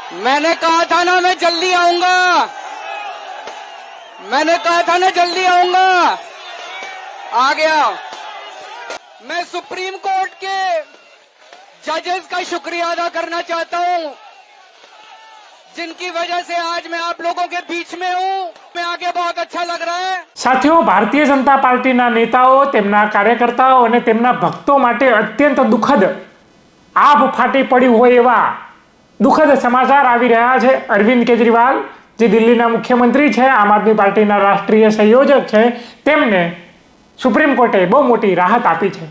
मैंने कहा था ना मैं जल्दी आऊंगा, मैंने कहा था ना जल्दी आऊंगा, आ गया। मैं सुप्रीम कोर्ट के जजेस का शुक्रिया अदा करना चाहता हूं, जिनकी वजह से आज मैं आप लोगों के बीच में हूं। मैं आगे बहुत अच्छा लग रहा है। સાથીઓ, ભારતીય જનતા પાર્ટીના નેતાઓ, તેમના કાર્યકર્તાઓ અને તેમના ભક્તો માટે અત્યંત દુઃખદ આભ ફાટી પડ્યું હોય એવા દુઃખદ સમાચાર આવી રહ્યા છે। અરવિંદ કેજરીવાલ, જે દિલ્હીના મુખ્યમંત્રી છે, આમ આદમી પાર્ટીના રાષ્ટ્રીય સંયોજક છે, તેમને સુપ્રીમ કોર્ટે બહુ મોટી રાહત આપી છે।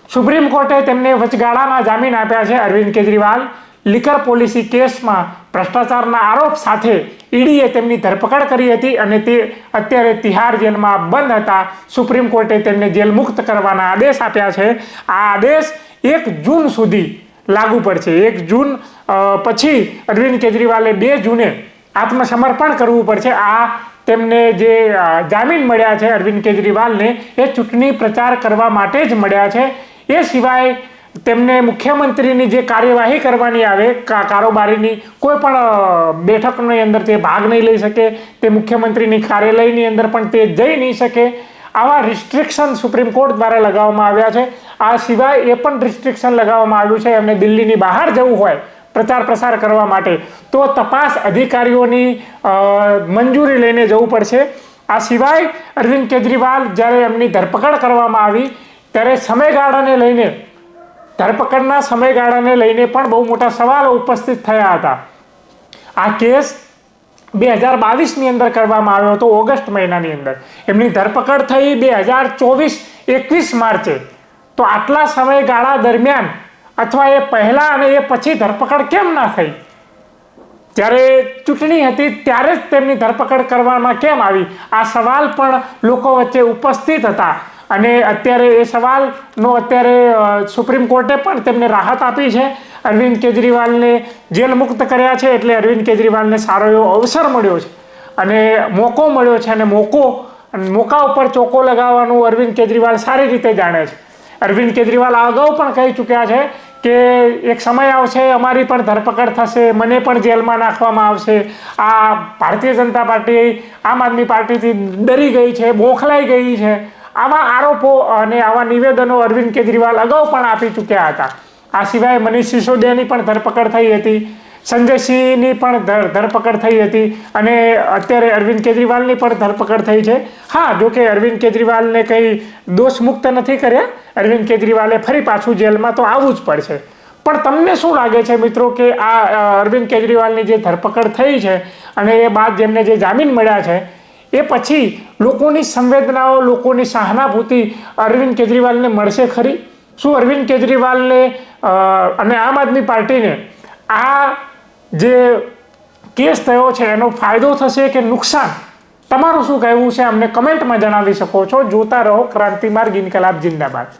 સુપ્રીમ કોર્ટે તેમને વચગાળાના જામીન આપ્યા છે। અરવિંદ કેજરીવાલ લિકર પોલિસી કેસમાં ભ્રષ્ટાચારના આરોપ સાથે ઈડીએ તેમની ધરપકડ કરી હતી અને તે અત્યારે તિહાર જેલમાં બંધ હતા। સુપ્રીમ કોર્ટે તેમને જેલ મુક્ત કરવાના આદેશ આપ્યા છે। આ આદેશ 1 જૂન સુધી લાગુ પડશે। 1 જૂન પછી અરવિંદ કેજરીવાલે 2 જૂને આત્મસમર્પણ કરવું પડશે। આ તેમને જે જામીન મળ્યા છે અરવિંદ કેજરીવાલને, એ ચૂંટણી પ્રચાર કરવા માટે જ મળ્યા છે। એ સિવાય તેમને મુખ્યમંત્રીની જે કાર્યવાહી કરવાની આવે, કારોબારીની કોઈ પણ બેઠકની અંદર તે ભાગ નહીં લઈ શકે, તે મુખ્યમંત્રીની કાર્યાલયની અંદર પણ તે જઈ નહીં શકે। આવા રિસ્ટ્રિક્શન સુપ્રીમ કોર્ટ દ્વારા લગાવવામાં આવ્યા છે। આ સિવાય એ પણ રિસ્ટ્રિક્શન લગાવવામાં આવ્યું છે, એમને દિલ્હીની બહાર જવું હોય પ્રચાર પ્રસાર કરવા માટે તો તપાસ અધિકારીઓની મંજૂરી લઈને જવું પડશે। આ સિવાય અરવિંદ કેજરીવાલ જ્યારે એમની ધરપકડ કરવામાં આવી ત્યારે સમયગાળાને લઈને, ધરપકડના સમયગાળાને લઈને પણ બહુ મોટા સવાલો ઉપસ્થિત થયા હતા। આ કેસ 2022ની અંદર કરવામાં આવ્યો હતો, ઓગસ્ટ મહિનાની અંદર એમની ધરપકડ થઈ 2024-21 માર્ચે। તો આટલા સમયગાળા દરમિયાન અથવા એ પહેલા અને એ પછી ધરપકડ કેમ ના થઈ? જ્યારે ચૂંટણી હતી ત્યારે જ તેમની ધરપકડ કરવામાં કેમ આવી? આ સવાલ પણ લોકો વચ્ચે ઉપસ્થિત હતા અને અત્યારે એ સવાલનો અત્યારે સુપ્રીમ કોર્ટે પણ તેમને રાહત આપી છે। અરવિંદ કેજરીવાલને જેલ મુક્ત કર્યા છે એટલે અરવિંદ કેજરીવાલને સારો એવો અવસર મળ્યો છે અને મોકો મળ્યો છે, અને મોકા ઉપર ચોકો લગાવવાનું અરવિંદ કેજરીવાલ સારી રીતે જાણે છે। અરવિંદ કેજરીવાલ અગાઉ પણ કહી ચૂક્યા છે કે એક સમય આવશે, અમારી પણ ધરપકડ થશે, મને પણ જેલમાં નાખવામાં આવશે। આ ભારતીય જનતા પાર્ટી આમ આદમી પાર્ટીથી ડરી ગઈ છે, બોખલાઈ ગઈ છે। આવા આરોપો અને આવા નિવેદનો અરવિંદ કેજરીવાલ અગાઉ પણ આપી ચૂક્યા હતા। આ સિવાય મનીષ સિસોદિયાની પણ ધરપકડ થઈ હતી, સંજય સિંહની પણ ધરપકડ થઈ હતી અને અત્યારે અરવિંદ કેજરીવાલની પણ ધરપકડ થઈ છે। હા, જોકે અરવિંદ કેજરીવાલને કંઈ દોષ મુક્ત નથી કર્યા। અરવિંદ કેજરીવાલે ફરી પાછું જેલમાં તો આવવું જ પડશે। પણ તમને શું લાગે છે મિત્રો કે આ અરવિંદ કેજરીવાલની જે ધરપકડ થઈ છે અને એ બાદ જેમને જે જામીન મળ્યા છે, એ પછી લોકોની સંવેદનાઓ, લોકોની સહાનુભૂતિ અરવિંદ કેજરીવાલને મળશે ખરી? શું અરવિંદ કેજરીવાલને અને આમ આદમી પાર્ટીને આ જે કેસ થયો છે એનો ફાયદો થશે કે નુકસાન? તમારું શું કહેવું છે અમને કમેન્ટમાં જણાવી શકો છો। જોતા રહો ક્રાંતિ માર્ગ, ઇન્કલાબ જિંદાબાદ।